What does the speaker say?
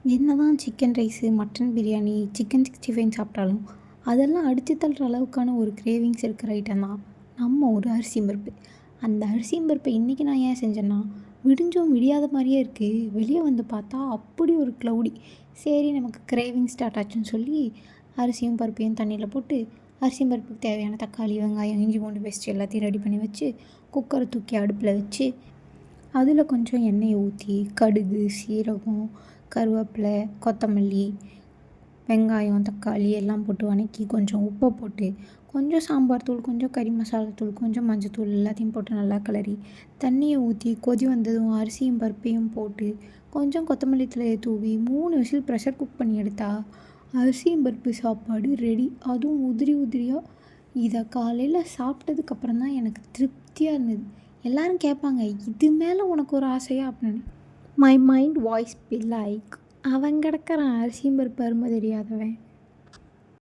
என்னதான் chicken rice, mutton biryani, chicken 65 சாப்பிட்டாலும், அதெல்லாம் அடிச்சு தள்ளுற அளவுக்கான ஒரு கிரேவிங்ஸ் இருக்கிற ஐட்டம் தான் நம்ம ஒரு அரிசியும் பருப்பு. அந்த அரிசியும் பருப்பை இன்றைக்கி நான் ஏன் செஞ்சேன்னா, விடிஞ்சும் விடியாத மாதிரியே இருக்குது. வெளியே வந்து பார்த்தா அப்படி ஒரு க்ளவுடி. சரி நமக்கு கிரேவிங் ஸ்டார்ட் ஆச்சுன்னு சொல்லி அரிசியும் பருப்பையும் தண்ணியில் போட்டு, அரிசியும் பருப்புக்கு தேவையான தக்காளி, வெங்காயம், இஞ்சி பூண்டு பேஸ்ட் எல்லாத்தையும் ரெடி பண்ணி வச்சு, குக்கரை தூக்கி அடுப்பில் வச்சு, அதில் கொஞ்சம் எண்ணெயை ஊற்றி கடுகு, சீரகம், கருவேப்பிலை, கொத்தமல்லி, வெங்காயம், தக்காளி எல்லாம் போட்டு வதக்கி கொஞ்சம் உப்பை போட்டு, கொஞ்சம் சாம்பார் தூள், கொஞ்சம் கறி மசாலா தூள், கொஞ்சம் மஞ்சத்தூள் எல்லாத்தையும் போட்டு நல்லா கிளறி, தண்ணியை ஊற்றி கொதி வந்ததும் அரிசியும் பருப்பையும் போட்டு, கொஞ்சம் கொத்தமல்லி தழையை தூவி 3 விசில் ப்ரெஷர் குக் பண்ணி எடுத்தால் அரிசியும் பருப்பு சாப்பாடு ரெடி. அதுவும் உதிரி உதிரியாக. இதை காலையில் சாப்பிட்டதுக்கப்புறம் தான் எனக்கு திருப்தியாக இருந்தது. எல்லோரும் கேட்பாங்க, இது மேலே உனக்கு ஒரு ஆசையா அப்படின்னு. My mind voice be like, அவன் கிடக்கிறான் அரிசியும் பருப்பு அருமை தெரியாதவன்.